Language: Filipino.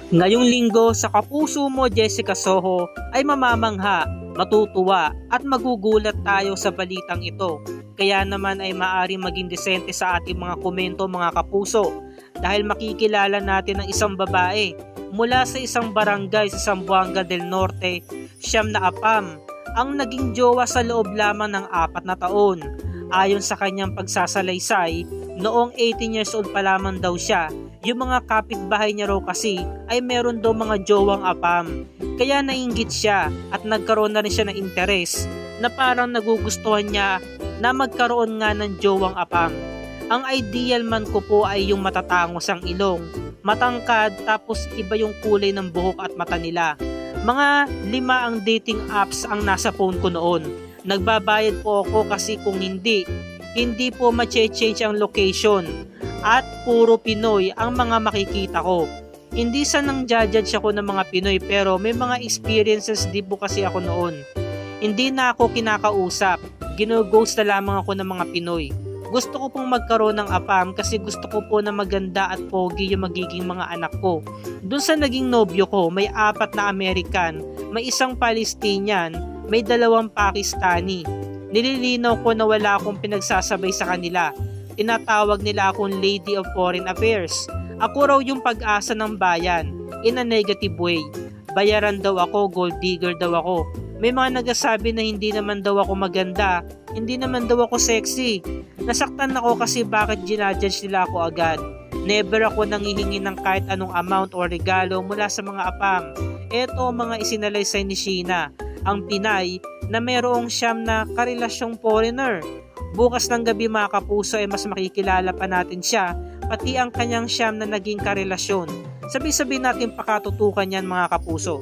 Ngayong linggo sa Kapuso Mo Jessica Soho ay mamamangha, matutuwa at magugulat tayo sa balitang ito. Kaya naman ay maaari maging disente sa ating mga komento mga kapuso dahil makikilala natin ang isang babae mula sa isang barangay sa Zamboanga del Norte, siyam na apam, ang naging jowa sa loob lamang ng 4 na taon. Ayon sa kanyang pagsasalaysay, noong 18 years old pa lamang daw siya. Yung mga kapitbahay niya raw kasi ay meron daw mga jowang apam. Kaya nainggit siya at nagkaroon na rin siya ng interes na parang nagugustuhan niya na magkaroon nga ng jowang apam. Ang ideal man ko po ay yung matatangos ang ilong, matangkad tapos iba yung kulay ng buhok at mata nila. Mga 5 ang dating apps ang nasa phone ko noon. Nagbabayad po ako kasi kung hindi po ma-change ang location. At puro Pinoy ang mga makikita ko. Hindi sa nang judge ako ng mga Pinoy pero may mga experiences din po kasi ako noon. Hindi na ako kinakausap, gino-ghost na lamang ako ng mga Pinoy. Gusto ko pong magkaroon ng apam kasi gusto ko po na maganda at pogi yung magiging mga anak ko. Doon sa naging nobyo ko, may 4 na American, may 1 Palestinian, may 2 Pakistani. Nililinaw ko na wala akong pinagsasabay sa kanila. Tinatawag nila akong Lady of Foreign Affairs. Ako raw yung pag-asa ng bayan, in a negative way. Bayaran daw ako, gold digger daw ako. May mga nagsasabi na hindi naman daw ako maganda, hindi naman daw ako sexy. Nasaktan ako kasi bakit ginajudge nila ako agad. Never ako nangihingi ng kahit anong amount o regalo mula sa mga apam. Eto mga isinalaysay ni Sheena, ang Pinay na mayroong siyam na karelasyong foreigner. Bukas ng gabi mga kapuso ay mas makikilala pa natin siya, pati ang kanyang siyam na naging karelasyon. Sabi-sabi natin pakatutukan yan mga kapuso.